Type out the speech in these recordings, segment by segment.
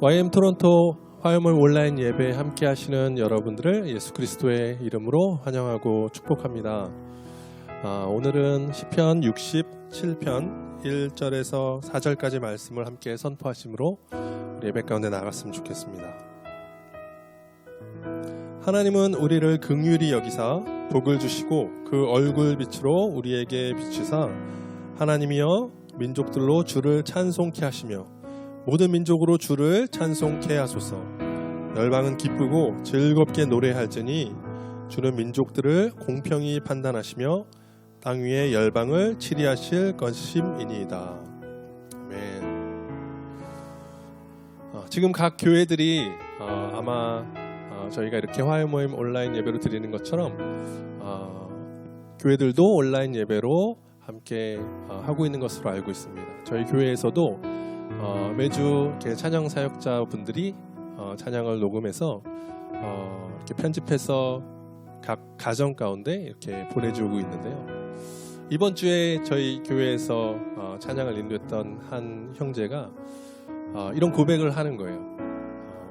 YM 토론토 화요일 온라인 예배 함께 하시는 여러분들을 예수 그리스도의 이름으로 환영하고 축복합니다. 오늘은 시편 67편 1절에서 4절까지 말씀을 함께 선포하심으로 예배 가운데 나갔으면 좋겠습니다. 하나님은 우리를 긍휼히 여기사 복을 주시고 그 얼굴 빛으로 우리에게 비추사 하나님이여 민족들로 주를 찬송케 하시며 모든 민족으로 주를 찬송케 하소서. 열방은 기쁘고 즐겁게 노래할지니 주는 민족들을 공평히 판단하시며 땅 위에 열방을 치리하실 것임이니이다. 아멘. 지금 각 교회들이 아마 저희가 이렇게 화요 모임 온라인 예배로 드리는 것처럼 교회들도 온라인 예배로 함께 하고 있는 것으로 알고 있습니다. 저희 교회에서도 매주 이렇게 찬양 사역자분들이 찬양을 녹음해서 이렇게 편집해서 각 가정 가운데 이렇게 보내주고 있는데요. 이번 주에 저희 교회에서 찬양을 인도했던 한 형제가 이런 고백을 하는 거예요.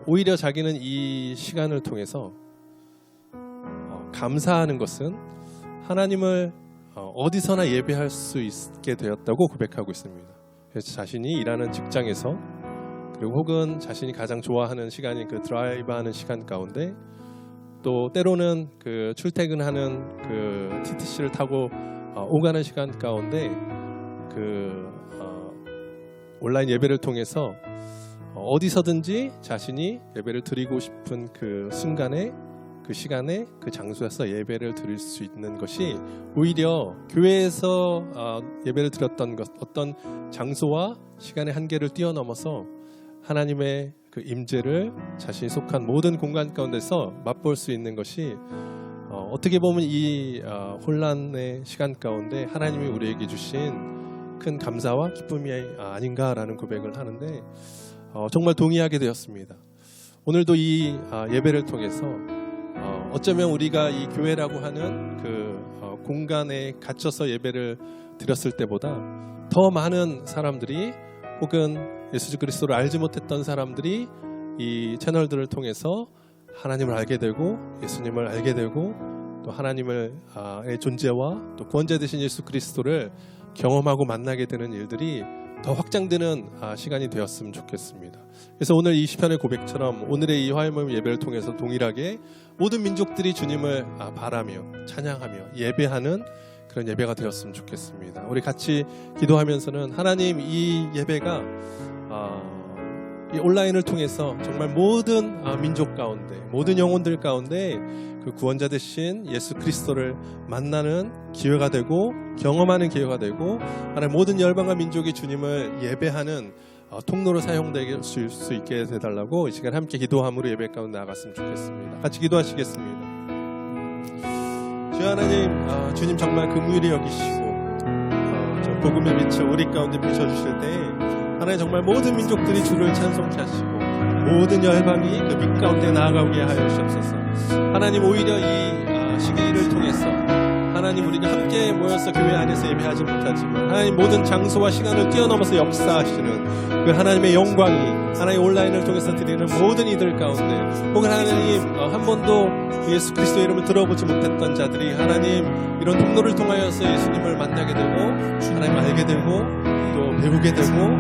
오히려 자기는 이 시간을 통해서 감사하는 것은 하나님을 어디서나 예배할 수 있게 되었다고 고백하고 있습니다. 그래서 자신이 일하는 직장에서 그리고 혹은 자신이 가장 좋아하는 시간인 그 드라이브하는 시간 가운데 또 때로는 그 출퇴근하는 그 TTC를 타고 오가는 시간 가운데 그 온라인 예배를 통해서 어디서든지 자신이 예배를 드리고 싶은 그 순간에 그 시간에 그 장소에서 예배를 드릴 수 있는 것이 오히려 교회에서 예배를 드렸던 것 어떤 장소와 시간의 한계를 뛰어넘어서 하나님의 그 임재를 자신이 속한 모든 공간 가운데서 맛볼 수 있는 것이 어떻게 보면 이 혼란의 시간 가운데 하나님이 우리에게 주신 큰 감사와 기쁨이 아닌가라는 고백을 하는데 정말 동의하게 되었습니다. 오늘도 이 예배를 통해서 어쩌면 우리가 이 교회라고 하는 그 공간에 갇혀서 예배를 드렸을 때보다 더 많은 사람들이 혹은 예수 그리스도를 알지 못했던 사람들이 이 채널들을 통해서 하나님을 알게 되고 예수님을 알게 되고 또 하나님의 존재와 또 구원자 되신 예수 그리스도를 경험하고 만나게 되는 일들이 더 확장되는 시간이 되었으면 좋겠습니다. 그래서 오늘 이 시편의 고백처럼 오늘의 이 화요일 예배를 통해서 동일하게 모든 민족들이 주님을 바라며 찬양하며 예배하는 그런 예배가 되었으면 좋겠습니다. 우리 같이 기도하면서는 하나님 이 예배가 이 온라인을 통해서 정말 모든 민족 가운데 모든 영혼들 가운데 그 구원자 되신 예수 그리스도를 만나는 기회가 되고 경험하는 기회가 되고 하나님 모든 열방과 민족이 주님을 예배하는 통로로 사용될 수 있게 해달라고 이 시간 함께 기도함으로 예배 가운데 나갔으면 좋겠습니다. 같이 기도하시겠습니다. 주 하나님, 주님 정말 긍휼히 여기시고 복음의 빛을 우리 가운데 비춰주실 때 하나님 정말 모든 민족들이 주를 찬송케 하시고 모든 열방이 그 빛 가운데 나아가게 하여 주옵소서. 하나님 오히려 이 시기를 통해서 하나님 우리가 함께 모여서 교회 안에서 예배하지 못하지만 하나님 모든 장소와 시간을 뛰어넘어서 역사하시는 그 하나님의 영광이 하나님 온라인을 통해서 드리는 모든 이들 가운데 혹은 하나님 한 번도 예수 그리스도의 이름을 들어보지 못했던 자들이 하나님 이런 통로를 통하여서 예수님을 만나게 되고 하나님 알게 되고 또 배우게 되고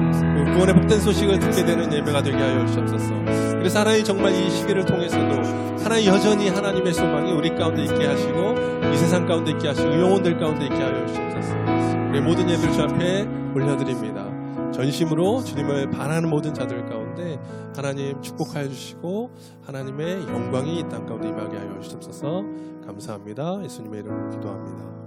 구원의 복된 소식을 듣게 되는 예배가 되게 하여 주옵소서. 그래서 하나님 정말 이 시기를 통해서도 하나님 여전히 하나님의 소망이 우리 가운데 있게 하시고 이 세상 가운데 있게 하시고 영혼들 가운데 있게 하여 주옵소서. 우리 모든 예배를 주 앞에 올려드립니다. 전심으로 주님을 바라는 모든 자들 가운데 하나님 축복하여 주시고 하나님의 영광이 이 땅 가운데 임하게 하여 주옵소서. 감사합니다. 예수님의 이름으로 기도합니다.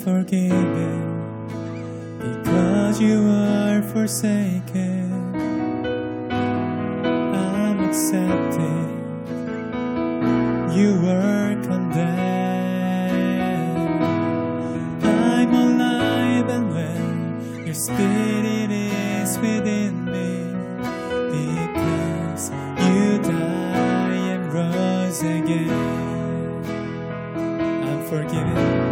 Forgiven because you are forsaken. I'm accepted. You were condemned. I'm alive and well. Your forgiven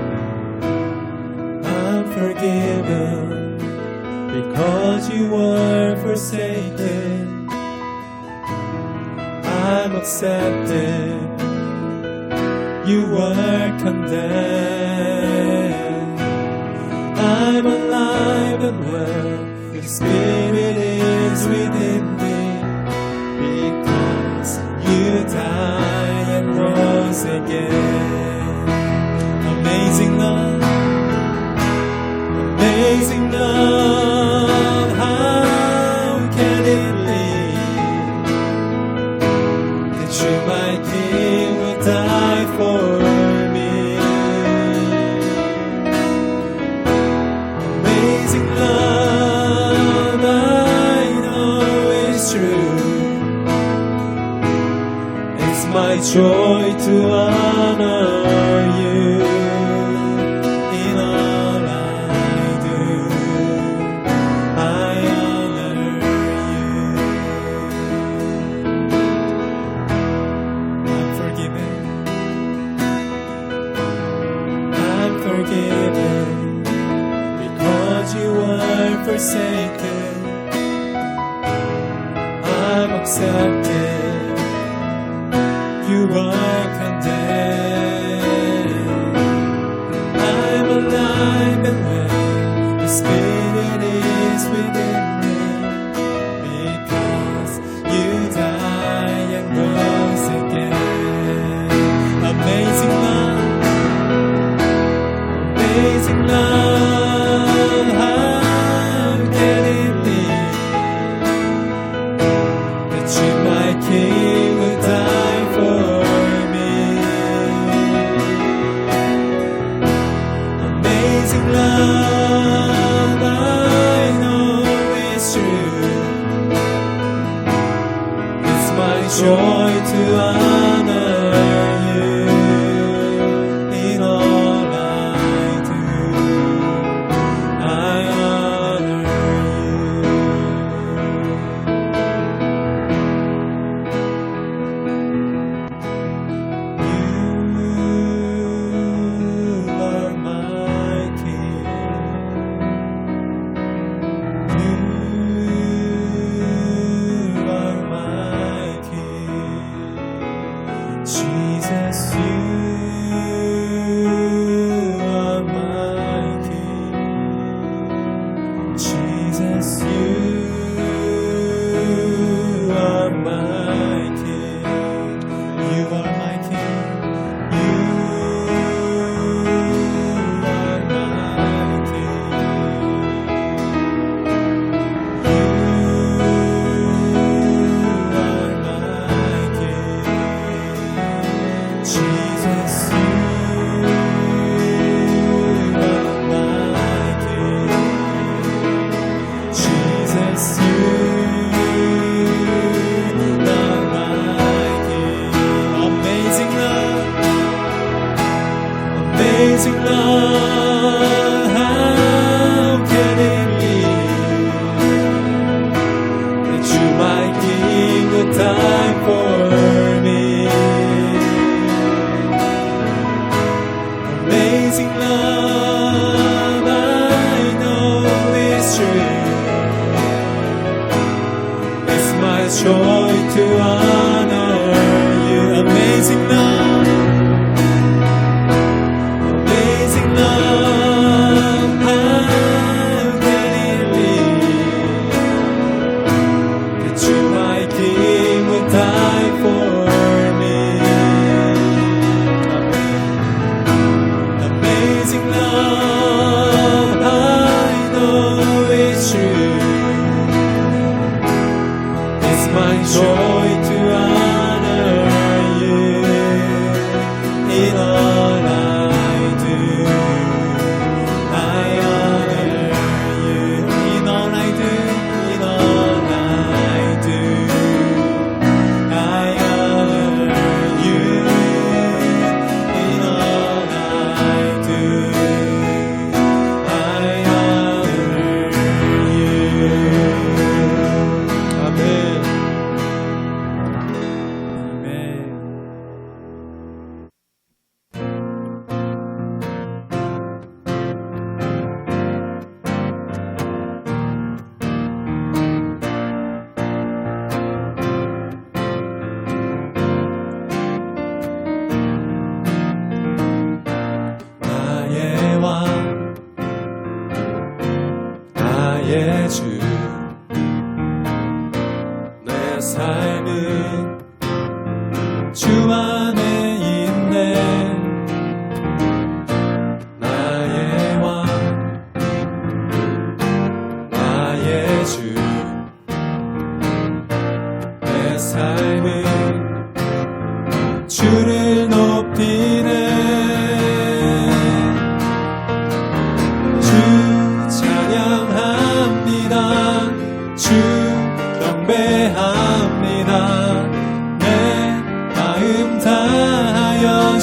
because you were forsaken. I'm accepted, you were condemned. I'm alive and well, the Spirit is within me, because you died and rose again. Amazing love, amazing love, how can it be that you, my King, would die for me? Amazing love, I know is true. It's my joy to honor you. Forgiven because you were forsaken. I'm accepted, you were condemned. I'm alive and well, the Spirit is within me, because you died and rose again. Amazing love, amazing love, how can it be that you, my King, would die for me? Amazing love, I know is true. It's my joy to honor you in all I do. I honor you. You are my King. You are my King. Jesus, you are my King. Jesus, you are my King. You are my King. You are my King. You are my King. Jesus, you are my King. Jesus, you are my King. Amazing love, amazing love, how can it be that you, my King, would die for me? Amazing love, I know is true. It's my joy to honor you. Amazing love, amazing love, how can it be that you, my King, would die for me? Amazing love.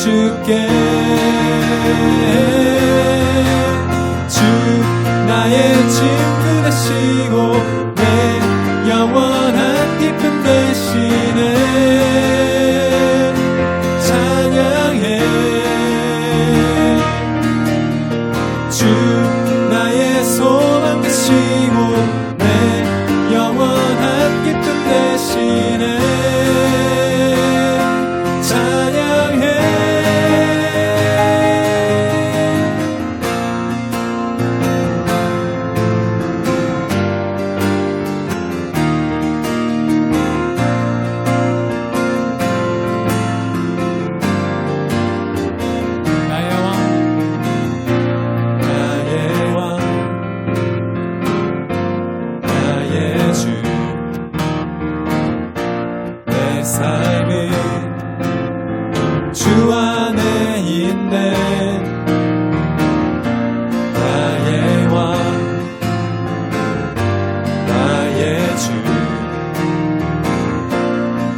주께 주 나의 친구 되시고 내 영원한 기쁨 되시네 찬양해 주 나의 소망 되시고 내 영원한 기쁨 되시네 찬양해 주 안에 있네 나의 왕 나의 주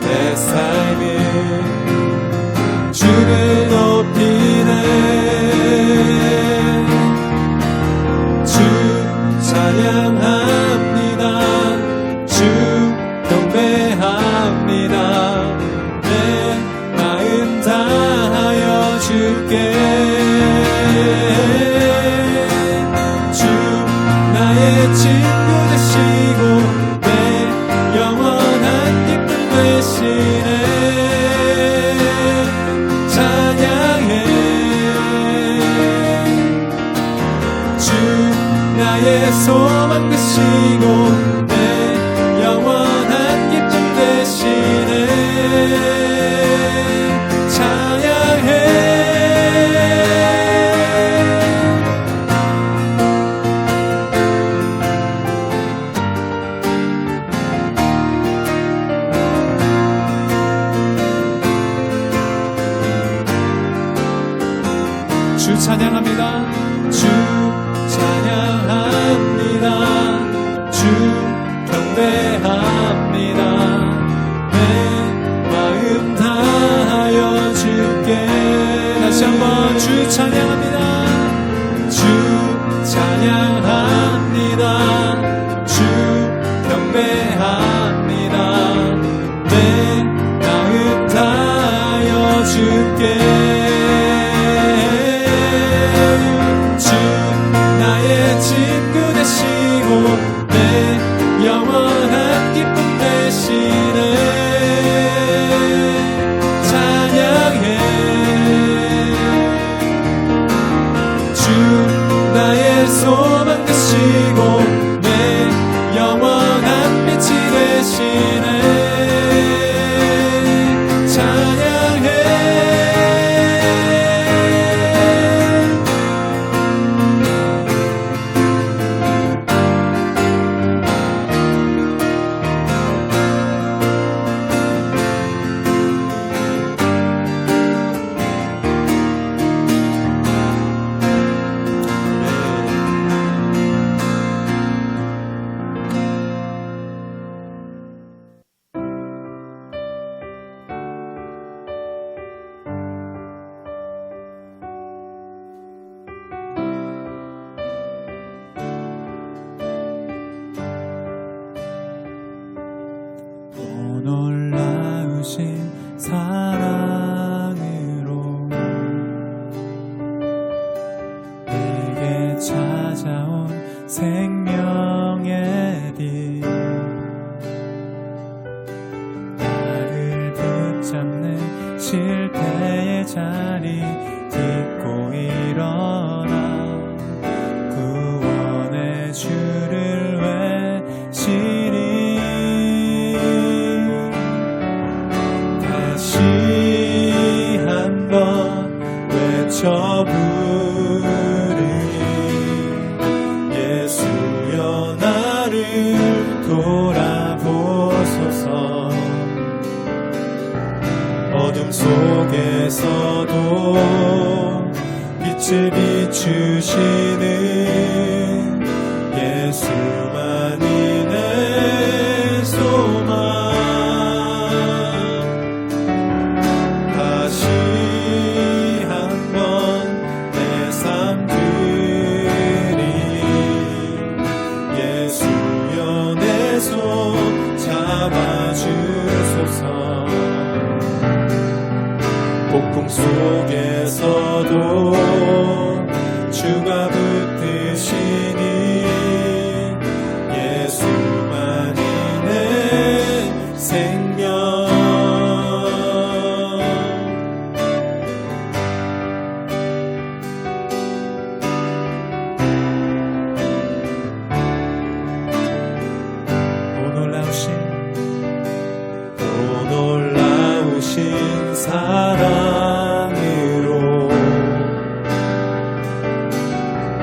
내 삶이 주를 높이네 주 찬양합니다 주 경배합니다 다하여 주께 주 나의 친구 되시고 내 영원한 기쁨 되시네 찬양해 주 나의 소망 되시고 내 영원한 기쁨 되시네 주 찬양합니다 주 찬양합니다 주 경배합니다 내 마음 다하여 주께 다시 한번 주 찬양합니다 주 찬양합니다 주 경배합니다 내 마음 다하여 주께 친구 되시고 내 영원한 기쁨 되시네 찬양해 주 나의 소망 되시고 내 영원한 빛이 되시네 찬양해 놀라우신 사랑으로 내게 찾아온 생명의 빛 나를 붙잡는 실패의 자리 딛고 일어나 구원의 주를 외치리 외쳐 부르니 예수여 나를 돌아보소서 어둠 속에서도 빛을 비추시는 예수만이 내 소망 다시 속에서도 주가 붙드시니 예수만이 내 생명. 오 놀라우신 사랑으로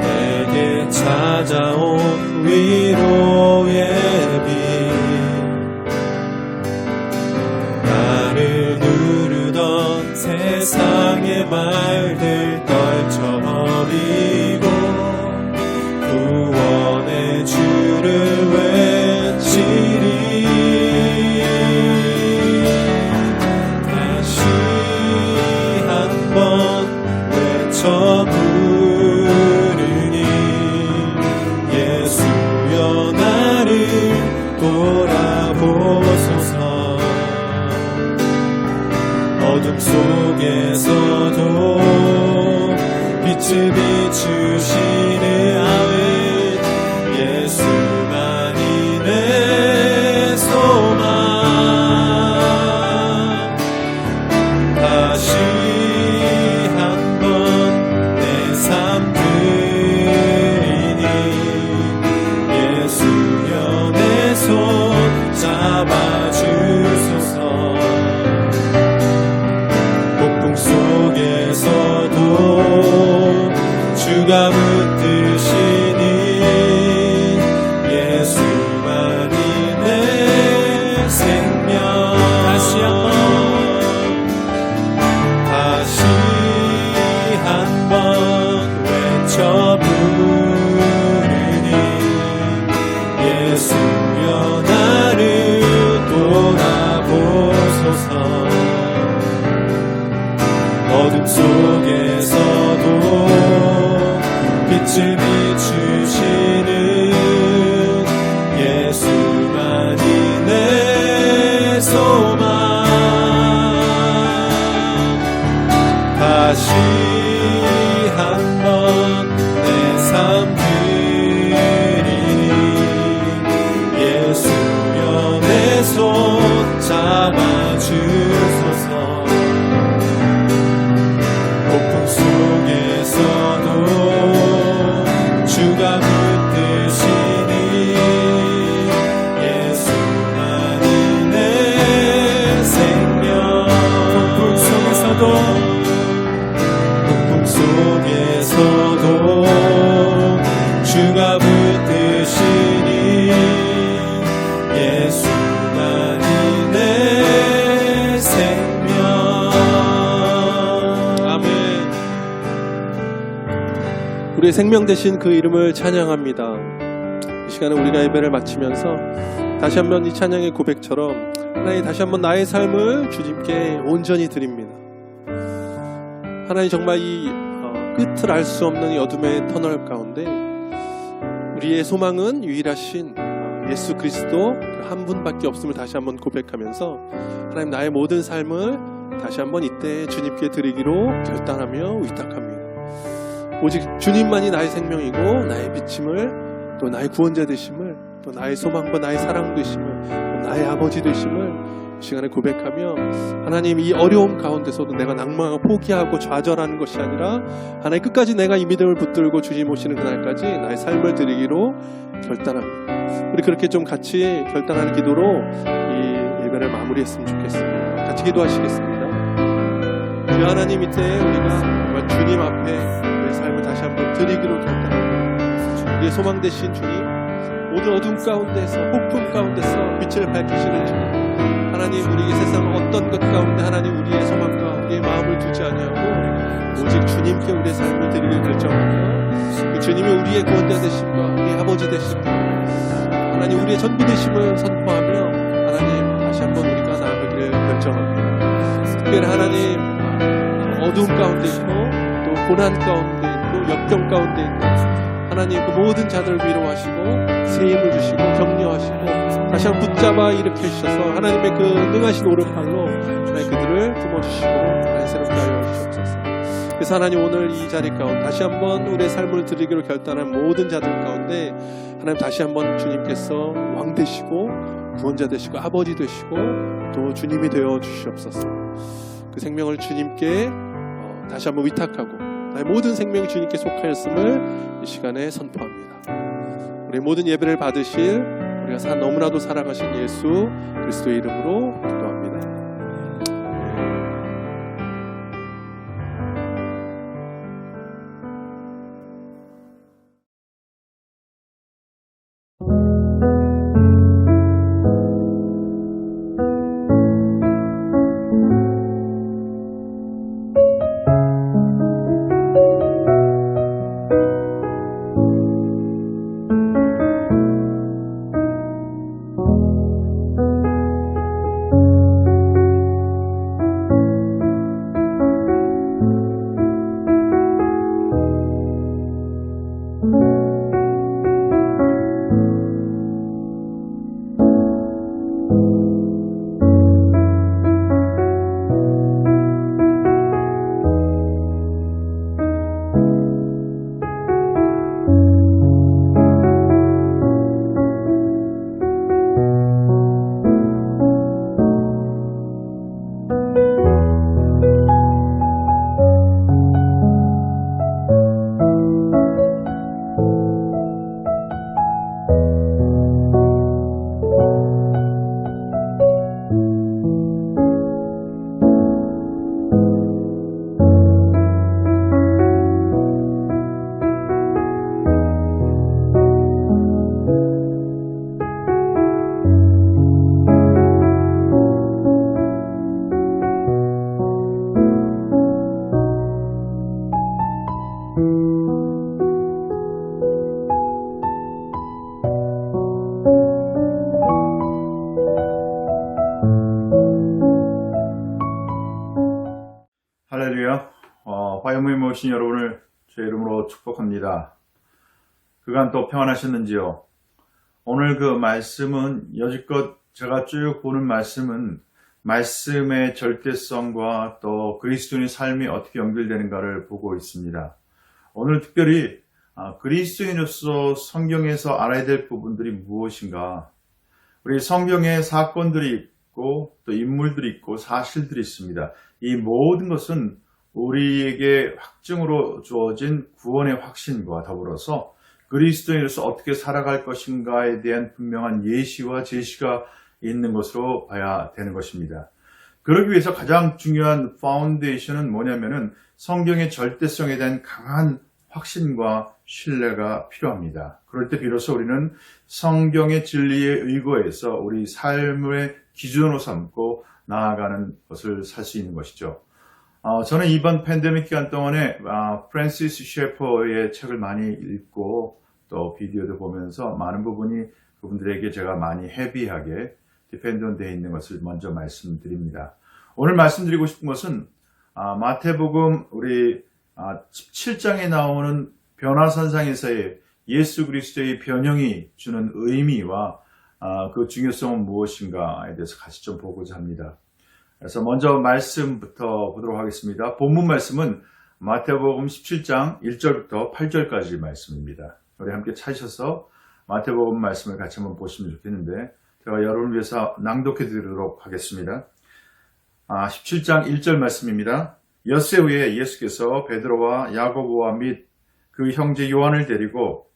내게 찾아온 위로의 빛, 나를 누르던 세상의 말들 떨쳐버리고 구원의 주를 외치리. 저 부르니 예수여 나를 돌아보소서. 어둠 속에서도 빛을 비추시는 아멘. 예수만이 내 소망. 다시 잡아주소서. 폭풍 속에서도 주가 붙드시니 예수만이 내 생명. 다시 한번 외쳐 부르니 예수여 나를 돌아보소서. 어둠 속에서도 빛을 비추시는 예수만이 내 소망. 다시 한번 내 삶 드리니 예수여 내 손 잡아주소서. 폭풍 속에서도 주가 붙드시니 예수만이 내 생명. 폭풍 속에서도 주가 붙드시니 예수만이 내 생명. 아멘. 우리의 생명 되신 그 이름을 찬양합니다. 이 시간에 우리가 예배를 마치면서 다시 한번 이 찬양의 고백처럼 하나님 다시 한번 나의 삶을 주님께 온전히 드립니다. 하나님 정말 이 끝을 알 수 없는 이 어둠의 터널 가운데 우리의 소망은 유일하신 예수 그리스도 그 한 분밖에 없음을 다시 한번 고백하면서 하나님 나의 모든 삶을 다시 한번 이때 주님께 드리기로 결단하며 위탁합니다. 오직 주님만이 나의 생명이고 나의 비침을 또 나의 구원자 되심을 또 나의 소망과 나의 사랑 되심을 또 나의 아버지 되심을 이 시간에 고백하며 하나님 이 어려움 가운데서도 내가 낭망하고 포기하고 좌절하는 것이 아니라 하나님 끝까지 내가 이 믿음을 붙들고 주님 오시는 그날까지 나의 삶을 드리기로 결단합니다. 우리 그렇게 좀 같이 결단하는 기도로 이 예배를 마무리했으면 좋겠습니다. 같이 기도하시겠습니다. 우리 하나님 이때 우리가 정말 주님 앞에 우리의 삶을 다시 한번 드리기로 결단합니다. 우리의 소망 되신 주님, 모든 어둠 가운데서 폭풍 가운데서 빛을 밝히시는 주님, 하나님 우리의 세상 어떤 것 가운데 하나님 우리의 소망과 우리의 마음을 두지 아니하고 오직 주님께 우리의 삶을 드리기로 결정하며 그 주님이 우리의 구원자 되심과 우리의 아버지 되심과 하나님 우리의 전부 되심을 선포하며 하나님 다시 한번 우리가 나아가기를 결정합니다. 특별히 하나님 어두움 가운데 있고 또 고난 가운데 있고 역경 가운데 있고 하나님 그 모든 자들을 위로하시고 새 힘을 주시고 격려하시고 다시 한번 붙잡아 일으켜 주셔서 하나님의 그 능하신 오른팔로 하나님 그들을 품어주시고 하나님 새롭게 하여 주옵소서. 그래서 하나님 오늘 이 자리 가운데 다시 한번 우리의 삶을 드리기로 결단한 모든 자들 가운데 하나님 다시 한번 주님께서 왕 되시고 구원자 되시고 아버지 되시고 또 주님이 되어 주시옵소서. 그 생명을 주님께 다시 한번 위탁하고 나의 모든 생명이 주님께 속하였음을 이 시간에 선포합니다. 우리 모든 예배를 받으실 우리가 너무나도 사랑하신 예수 그리스도의 이름으로 기도합니다. 할렐루야. 화요일에 모신 여러분을 주의 이름으로 축복합니다. 그간 또 평안하셨는지요? 오늘 그 말씀은 여지껏 제가 쭉 보는 말씀은 말씀의 절대성과 또 그리스도인의 삶이 어떻게 연결되는가를 보고 있습니다. 오늘 특별히 그리스도인으로서 성경에서 알아야 될 부분들이 무엇인가? 우리 성경에 사건들이 있고 또 인물들이 있고 사실들이 있습니다. 이 모든 것은 우리에게 확증으로 주어진 구원의 확신과 더불어서 그리스도인으로서 어떻게 살아갈 것인가에 대한 분명한 예시와 제시가 있는 것으로 봐야 되는 것입니다. 그러기 위해서 가장 중요한 파운데이션은 뭐냐면은 성경의 절대성에 대한 강한 확신과 신뢰가 필요합니다. 그럴 때 비로소 우리는 성경의 진리에 의거해서 우리 삶의 기준으로 삼고 나아가는 것을 살 수 있는 것이죠. 저는 이번 팬데믹 기간 동안에 프랜시스 셰퍼의 책을 많이 읽고 또 비디오도 보면서 많은 부분이 그분들에게 제가 많이 헤비하게 디펜던되어 있는 것을 먼저 말씀드립니다. 오늘 말씀드리고 싶은 것은 마태복음 우리 17장에 나오는 변화산상에서의 예수 그리스도의 변형이 주는 의미와 그 중요성은 무엇인가에 대해서 같이 좀 보고자 합니다. 그래서 먼저 말씀부터 보도록 하겠습니다. 본문 말씀은 마태복음 17장 1절부터 8절까지 말씀입니다. 우리 함께 찾으셔서 마태복음 말씀을 같이 한번 보시면 좋겠는데 제가 여러분을 위해서 낭독해 드리도록 하겠습니다. 17장 1절 말씀입니다. 엿새 후에 예수께서 베드로와 야고보와 및 그 형제 요한을 데리고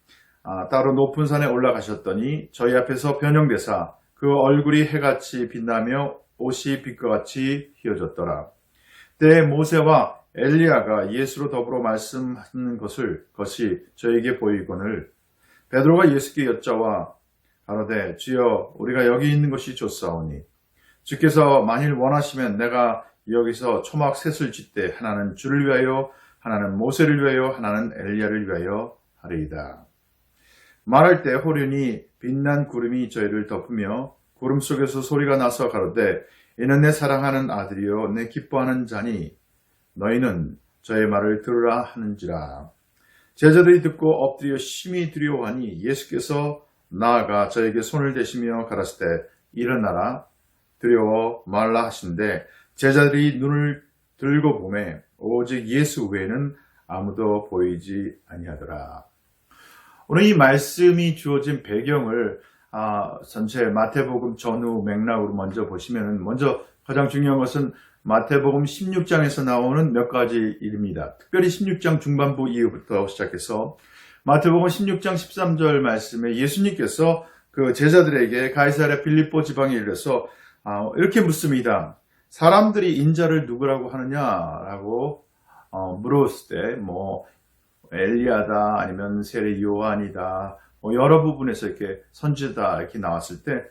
따로 높은 산에 올라가셨더니 저희 앞에서 변형되사 그 얼굴이 해같이 빛나며 옷이 빛과 같이 휘어졌더라. 때에 모세와 엘리야가 예수로 더불어 말씀하는 것이 저에게 보이거늘 베드로가 예수께 여짜와 가로되 주여 우리가 여기 있는 것이 좋사오니 주께서 만일 원하시면 내가 여기서 초막 셋을 짓되 하나는 주를 위하여 하나는 모세를 위하여 하나는 엘리야를 위하여 하리이다. 말할 때 호련히 빛난 구름이 저희를 덮으며 구름 속에서 소리가 나서 가로되 이는 내 사랑하는 아들이요 내 기뻐하는 자니 너희는 저의 말을 들으라 하는지라. 제자들이 듣고 엎드려 심히 두려워하니 예수께서 나아가 저에게 손을 대시며 가라사대 일어나라 두려워 말라 하신데 제자들이 눈을 들고 보매 오직 예수 외에는 아무도 보이지 아니하더라. 오늘 이 말씀이 주어진 배경을 전체 마태복음 전후 맥락으로 먼저 보시면 먼저 가장 중요한 것은 마태복음 16장에서 나오는 몇 가지 일입니다. 특별히 16장 중반부 이후부터 시작해서 마태복음 16장 13절 말씀에 예수님께서 그 제자들에게 가이사랴 빌립보 지방에 이르러서 이렇게 묻습니다. 사람들이 인자를 누구라고 하느냐라고 물었을 때 엘리야다 아니면 세례 요한이다 여러 부분에서 이렇게 선지다 이렇게 나왔을 때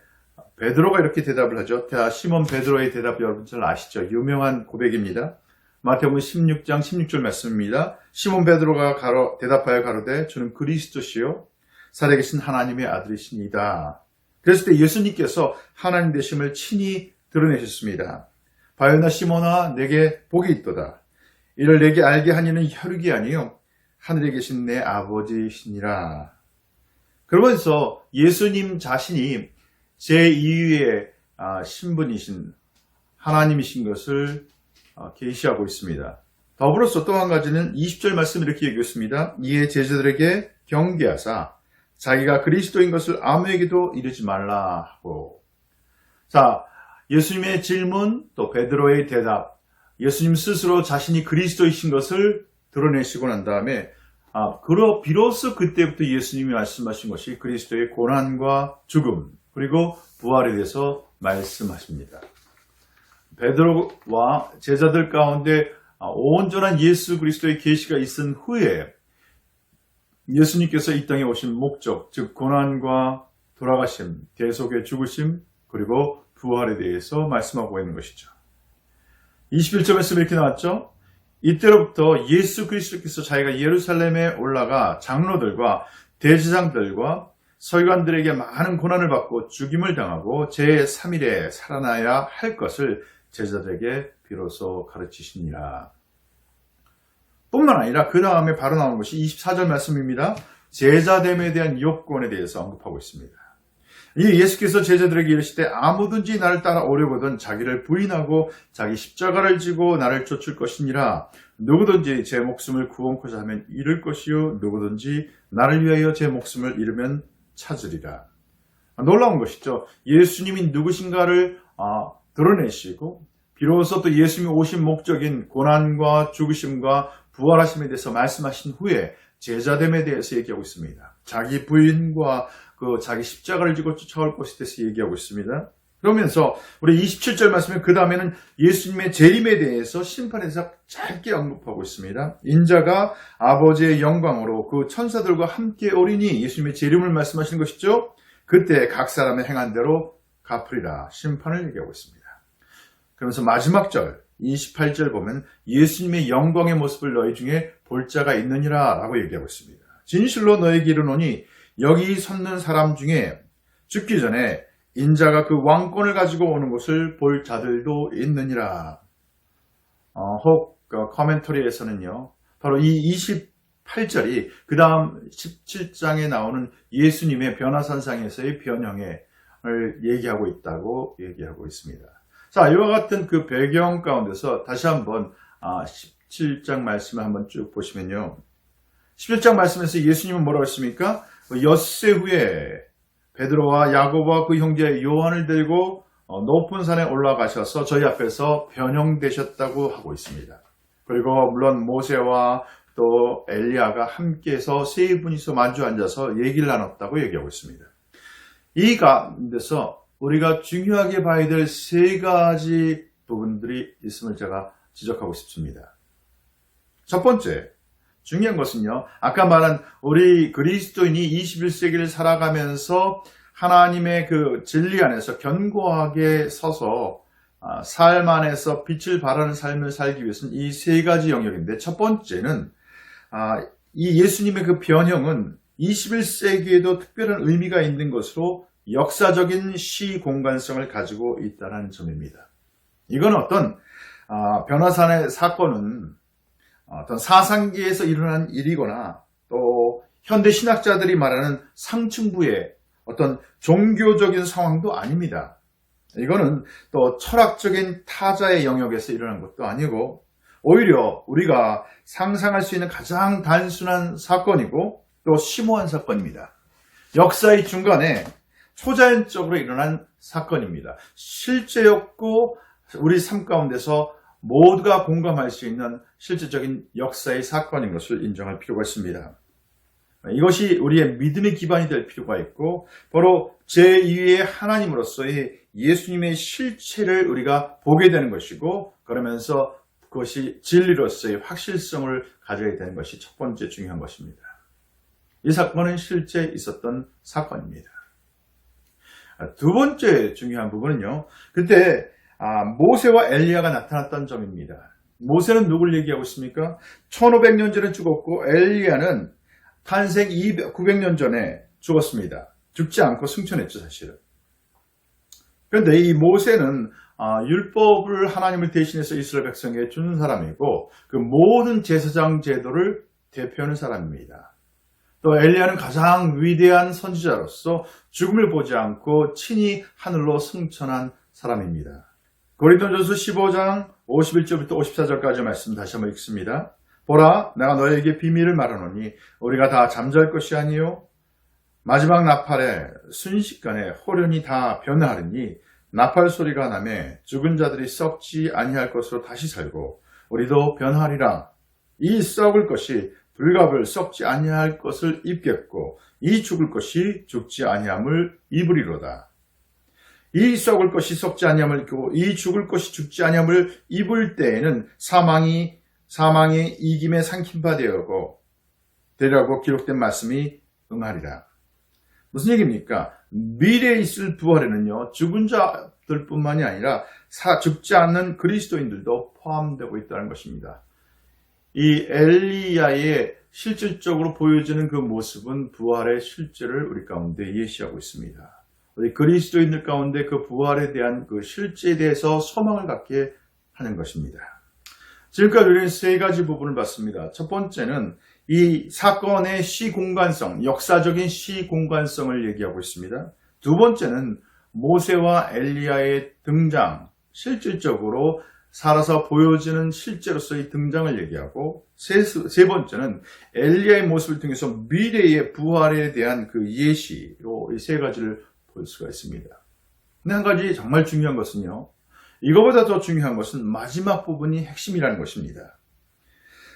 베드로가 이렇게 대답을 하죠. 시몬 베드로의 대답 여러분 잘 아시죠? 유명한 고백입니다. 마태복음 16장 16절 말씀입니다. 시몬 베드로가 대답하여 가로되 주는 그리스도시요 살아계신 하나님의 아들이시니이다. 그랬을 때 예수님께서 하나님 되심을 친히 드러내셨습니다. 바요나 시몬아 내게 복이 있도다. 이를 내게 알게 하니는 혈육이 아니요 하늘에 계신 내 아버지시니라. 그러면서 예수님 자신이 제2위의 신분이신 하나님이신 것을 계시하고 있습니다. 더불어서 또 한 가지는 20절 말씀을 이렇게 얘기했습니다. 이에 제자들에게 경계하사 자기가 그리스도인 것을 아무에게도 이르지 말라 하고. 자, 예수님의 질문 또 베드로의 대답, 예수님 스스로 자신이 그리스도이신 것을 드러내시고 난 다음에 비로소 그때부터 예수님이 말씀하신 것이 그리스도의 고난과 죽음 그리고 부활에 대해서 말씀하십니다. 베드로와 제자들 가운데 온전한 예수 그리스도의 계시가 있은 후에 예수님께서 이 땅에 오신 목적, 즉 고난과 돌아가심, 대속의 죽으심 그리고 부활에 대해서 말씀하고 있는 것이죠. 21절에서 이렇게 나왔죠. 이때로부터 예수 그리스도께서 자기가 예루살렘에 올라가 장로들과 대제사장들과 서기관들에게 많은 고난을 받고 죽임을 당하고 제3일에 살아나야 할 것을 제자들에게 비로소 가르치시니라. 뿐만 아니라 그 다음에 바로 나오는 것이 24절 말씀입니다. 제자됨에 대한 요건에 대해서 언급하고 있습니다. 이 예수께서 제자들에게 이르시되 아무든지 나를 따라오려거든 자기를 부인하고 자기 십자가를 지고 나를 쫓을 것이니라. 누구든지 제 목숨을 구원코자 하면 잃을 것이요 누구든지 나를 위하여 제 목숨을 잃으면 찾으리라. 놀라운 것이죠. 예수님이 누구신가를 드러내시고 비로소 또 예수님이 오신 목적인 고난과 죽으심과 부활하심에 대해서 말씀하신 후에 제자됨에 대해서 얘기하고 있습니다. 자기 부인과 자기 십자가를 지고 쫓아올 것에 대해서 얘기하고 있습니다. 그러면서 우리 27절 말씀에 그 다음에는 예수님의 재림에 대해서 심판에 대해서 짧게 언급하고 있습니다. 인자가 아버지의 영광으로 그 천사들과 함께 오리니 예수님의 재림을 말씀하시는 것이죠. 그때 각 사람의 행한 대로 갚으리라. 심판을 얘기하고 있습니다. 그러면서 마지막 절 28절 보면 예수님의 영광의 모습을 너희 중에 볼 자가 있느니라 라고 얘기하고 있습니다. 진실로 너에게 이르노니 여기 섰는 사람 중에 죽기 전에 인자가 그 왕권을 가지고 오는 것을 볼 자들도 있느니라. 혹 커멘터리에서는요. 바로 이 28절이 그 다음 17장에 나오는 예수님의 변화산상에서의 변형을 얘기하고 있다고 얘기하고 있습니다. 자, 이와 같은 그 배경 가운데서 다시 한번 17장 말씀을 한번 쭉 보시면요. 17장 말씀에서 예수님은 뭐라고 했습니까? 엿새 후에 베드로와 야고보와 그 형제 요한을 들고 높은 산에 올라가셔서 저희 앞에서 변형되셨다고 하고 있습니다. 그리고 물론 모세와 또 엘리야가 함께해서 세 분이서 마주 앉아서 얘기를 나눴다고 얘기하고 있습니다. 이 가운데서 우리가 중요하게 봐야 될 세 가지 부분들이 있음을 제가 지적하고 싶습니다. 첫 번째, 중요한 것은요. 아까 말한 우리 그리스도인이 21세기를 살아가면서 하나님의 그 진리 안에서 견고하게 서서 삶 안에서 빛을 발하는 삶을 살기 위해서는 이 세 가지 영역인데 첫 번째는 이 예수님의 그 변형은 21세기에도 특별한 의미가 있는 것으로 역사적인 시공간성을 가지고 있다는 점입니다. 이건 어떤 변화산의 사건은 어떤 사상기에서 일어난 일이거나 또 현대 신학자들이 말하는 상층부의 어떤 종교적인 상황도 아닙니다. 이거는 또 철학적인 타자의 영역에서 일어난 것도 아니고 오히려 우리가 상상할 수 있는 가장 단순한 사건이고 또 심오한 사건입니다. 역사의 중간에 초자연적으로 일어난 사건입니다. 실제였고 우리 삶 가운데서 모두가 공감할 수 있는 실제적인 역사의 사건인 것을 인정할 필요가 있습니다. 이것이 우리의 믿음의 기반이 될 필요가 있고 바로 제2의 하나님으로서의 예수님의 실체를 우리가 보게 되는 것이고 그러면서 그것이 진리로서의 확실성을 가져야 되는 것이 첫 번째 중요한 것입니다. 이 사건은 실제 있었던 사건입니다. 두 번째 중요한 부분은요. 그때 모세와 엘리야가 나타났던 점입니다. 모세는 누굴 얘기하고 있습니까? 1500년 전에 죽었고 엘리야는 탄생 900년 전에 죽었습니다. 죽지 않고 승천했죠, 사실은. 그런데 이 모세는 율법을 하나님을 대신해서 이스라엘 백성에게 주는 사람이고 그 모든 제사장 제도를 대표하는 사람입니다. 또 엘리야는 가장 위대한 선지자로서 죽음을 보지 않고 친히 하늘로 승천한 사람입니다. 고린도전서 15장 51절부터 54절까지 말씀 다시 한번 읽습니다. 보라, 내가 너에게 비밀을 말하노니 우리가 다 잠잘 것이 아니요 마지막 나팔에 순식간에 호련히 다 변하리니 나팔 소리가 나매 죽은 자들이 썩지 아니할 것으로 다시 살고 우리도 변하리라. 이 썩을 것이 불갑을 썩지 아니할 것을 입겠고 이 죽을 것이 죽지 아니함을 입으리로다. 이 썩을 것이 썩지 아니함을 입고 이 죽을 것이 죽지 아니함을 입을 때에는 사망의 이김에 삼킴바 되려고 기록된 말씀이 응하리라. 무슨 얘기입니까? 미래에 있을 부활에는요, 죽은 자들뿐만이 아니라 죽지 않는 그리스도인들도 포함되고 있다는 것입니다. 이 엘리야의 실질적으로 보여지는 그 모습은 부활의 실제를 우리 가운데 예시하고 있습니다. 우리 그리스도인들 가운데 그 부활에 대한 그 실제에 대해서 소망을 갖게 하는 것입니다. 지금까지 우리는 세 가지 부분을 봤습니다. 첫 번째는 이 사건의 시공간성, 역사적인 시공간성을 얘기하고 있습니다. 두 번째는 모세와 엘리야의 등장, 실질적으로 살아서 보여지는 실제로서의 등장을 얘기하고 세 번째는 엘리야의 모습을 통해서 미래의 부활에 대한 그 예시로 이 세 가지를 볼 수가 있습니다. 근데 한 가지 정말 중요한 것은요. 이거보다 더 중요한 것은 마지막 부분이 핵심이라는 것입니다.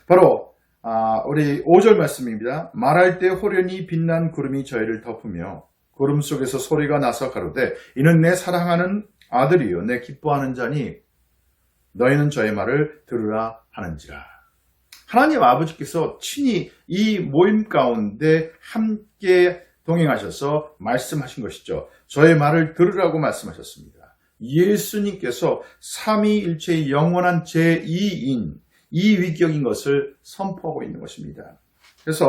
바로 우리 5절 말씀입니다. 말할 때 호련히 빛난 구름이 저희를 덮으며 구름 속에서 소리가 나서 가로되 이는 내 사랑하는 아들이요 내 기뻐하는 자니 너희는 저의 말을 들으라 하는지라. 하나님 아버지께서 친히 이 모임 가운데 함께 동행하셔서 말씀하신 것이죠. 저의 말을 들으라고 말씀하셨습니다. 예수님께서 삼위일체의 영원한 제2인 이 위격인 것을 선포하고 있는 것입니다. 그래서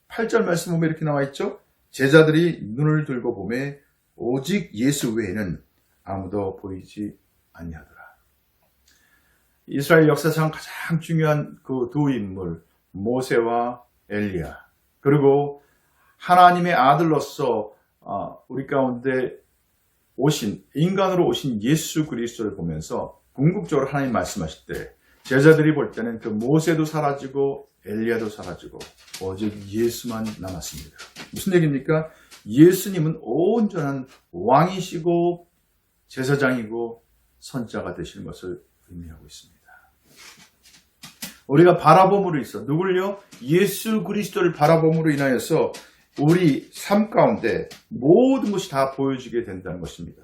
8절 말씀 보면 이렇게 나와 있죠. 제자들이 눈을 들고 보매 오직 예수 외에는 아무도 보이지 아니하더라. 이스라엘 역사상 가장 중요한 그 두 인물 모세와 엘리야 그리고 하나님의 아들로서 우리 가운데 오신 인간으로 오신 예수 그리스도를 보면서 궁극적으로 하나님 말씀하실 때 제자들이 볼 때는 그 모세도 사라지고 엘리야도 사라지고 오직 예수만 남았습니다. 무슨 얘기입니까? 예수님은 온전한 왕이시고 제사장이고 선자가 되시는 것을 의미하고 있습니다. 우리가 바라봄으로 있어 누굴요? 예수 그리스도를 바라봄으로 인하여서 우리 삶 가운데 모든 것이 다 보여지게 된다는 것입니다.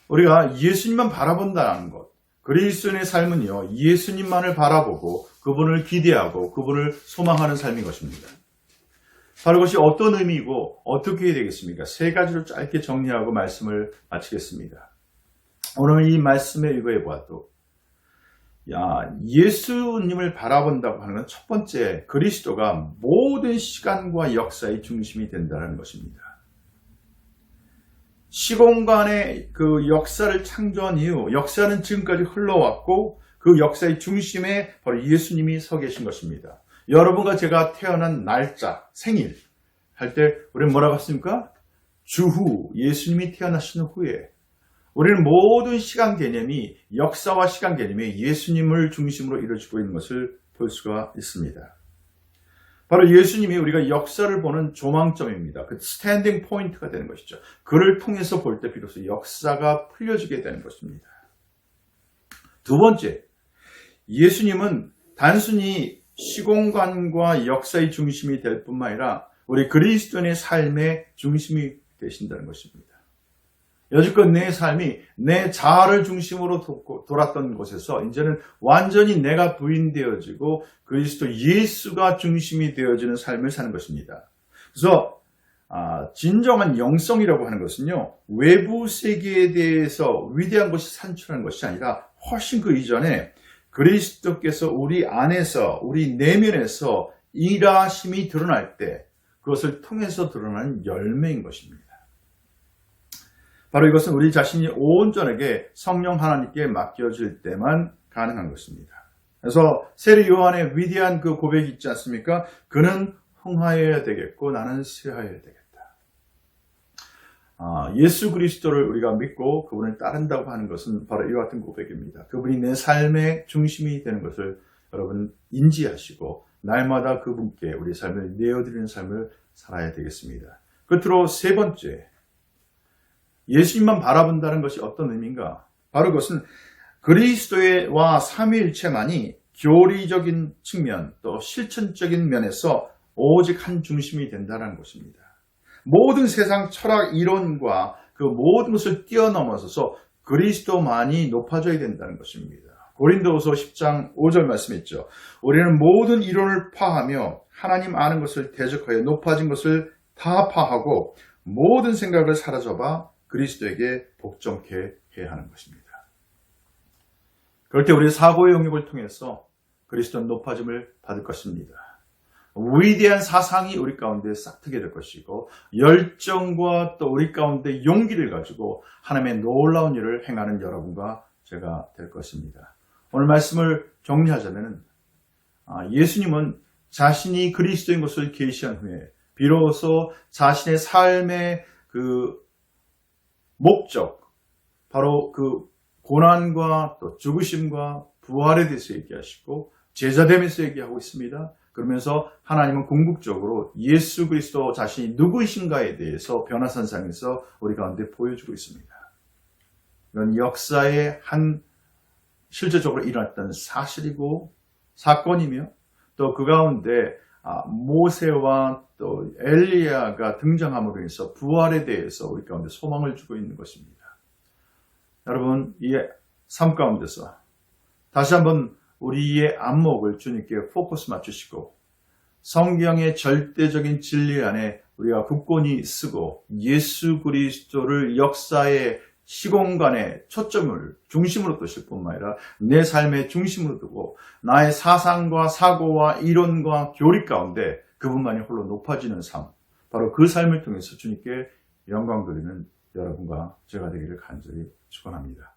우리가 예수님만 바라본다는 것, 그리스도인의 삶은요, 예수님만을 바라보고 그분을 기대하고 그분을 소망하는 삶인 것입니다. 바로 그것이 어떤 의미이고 어떻게 해야 되겠습니까? 세 가지로 짧게 정리하고 말씀을 마치겠습니다. 오늘 이 말씀에 의거해 보아도 예수님을 바라본다고 하는 건 첫 번째 그리스도가 모든 시간과 역사의 중심이 된다는 것입니다. 시공간의 그 역사를 창조한 이후 역사는 지금까지 흘러왔고 그 역사의 중심에 바로 예수님이 서 계신 것입니다. 여러분과 제가 태어난 날짜, 생일 할 때 우리는 뭐라고 했습니까? 주후, 예수님이 태어나신 후에 우리는 모든 시간 개념이 역사와 시간 개념이 예수님을 중심으로 이루어지고 있는 것을 볼 수가 있습니다. 바로 예수님이 우리가 역사를 보는 조망점입니다. 그 스탠딩 포인트가 되는 것이죠. 그를 통해서 볼 때 비로소 역사가 풀려지게 되는 것입니다. 두 번째, 예수님은 단순히 시공간과 역사의 중심이 될 뿐만 아니라 우리 그리스도인의 삶의 중심이 되신다는 것입니다. 여지껏 내 삶이 내 자아를 중심으로 돌았던 곳에서 이제는 완전히 내가 부인되어지고 그리스도 예수가 중심이 되어지는 삶을 사는 것입니다. 그래서 진정한 영성이라고 하는 것은요, 외부 세계에 대해서 위대한 것이 산출하는 것이 아니라 훨씬 그 이전에 그리스도께서 우리 안에서, 우리 내면에서 일하심이 드러날 때 그것을 통해서 드러나는 열매인 것입니다. 바로 이것은 우리 자신이 온전하게 성령 하나님께 맡겨질 때만 가능한 것입니다. 그래서 세례 요한의 위대한 그 고백이 있지 않습니까? 그는 흥하여야 되겠고 나는 쇠하여야 되겠다. 예수 그리스도를 우리가 믿고 그분을 따른다고 하는 것은 바로 이와 같은 고백입니다. 그분이 내 삶의 중심이 되는 것을 여러분 인지하시고 날마다 그분께 우리 삶을 내어드리는 삶을 살아야 되겠습니다. 끝으로 세 번째, 예수님만 바라본다는 것이 어떤 의미인가? 바로 그것은 그리스도와 삼위일체만이 교리적인 측면 또 실천적인 면에서 오직 한 중심이 된다는 것입니다. 모든 세상 철학 이론과 그 모든 것을 뛰어넘어서서 그리스도만이 높아져야 된다는 것입니다. 고린도후서 10장 5절 말씀했죠. 우리는 모든 이론을 파하며 하나님 아는 것을 대적하여 높아진 것을 다 파하고 모든 생각을 사로잡아 그리스도에게 복종케 해야 하는 것입니다. 그럴 때 우리 사고의 영역을 통해서 그리스도는 높아짐을 받을 것입니다. 위대한 사상이 우리 가운데 싹트게 될 것이고 열정과 또 우리 가운데 용기를 가지고 하나님의 놀라운 일을 행하는 여러분과 제가 될 것입니다. 오늘 말씀을 정리하자면 예수님은 자신이 그리스도인 것을 계시한 후에 비로소 자신의 삶의 그 목적, 바로 그 고난과 또 죽으심과 부활에 대해서 얘기하시고 제자됨에서 얘기하고 있습니다. 그러면서 하나님은 궁극적으로 예수 그리스도 자신이 누구이신가에 대해서 변화산상에서 우리 가운데 보여주고 있습니다. 이건 역사의 한 실제적으로 일어났던 사실이고 사건이며 또 그 가운데 모세와 또 엘리야가 등장함으로 인해서 부활에 대해서 우리 가운데 소망을 주고 있는 것입니다. 여러분, 이 삶 가운데서 다시 한번 우리의 안목을 주님께 포커스 맞추시고 성경의 절대적인 진리 안에 우리가 굳건히 쓰고 예수 그리스도를 역사의 시공간의 초점을 중심으로 두실 뿐만 아니라 내 삶의 중심으로 두고 나의 사상과 사고와 이론과 교리 가운데 그분만이 홀로 높아지는 삶, 바로 그 삶을 통해서 주님께 영광 돌리는 여러분과 제가 되기를 간절히 축원합니다.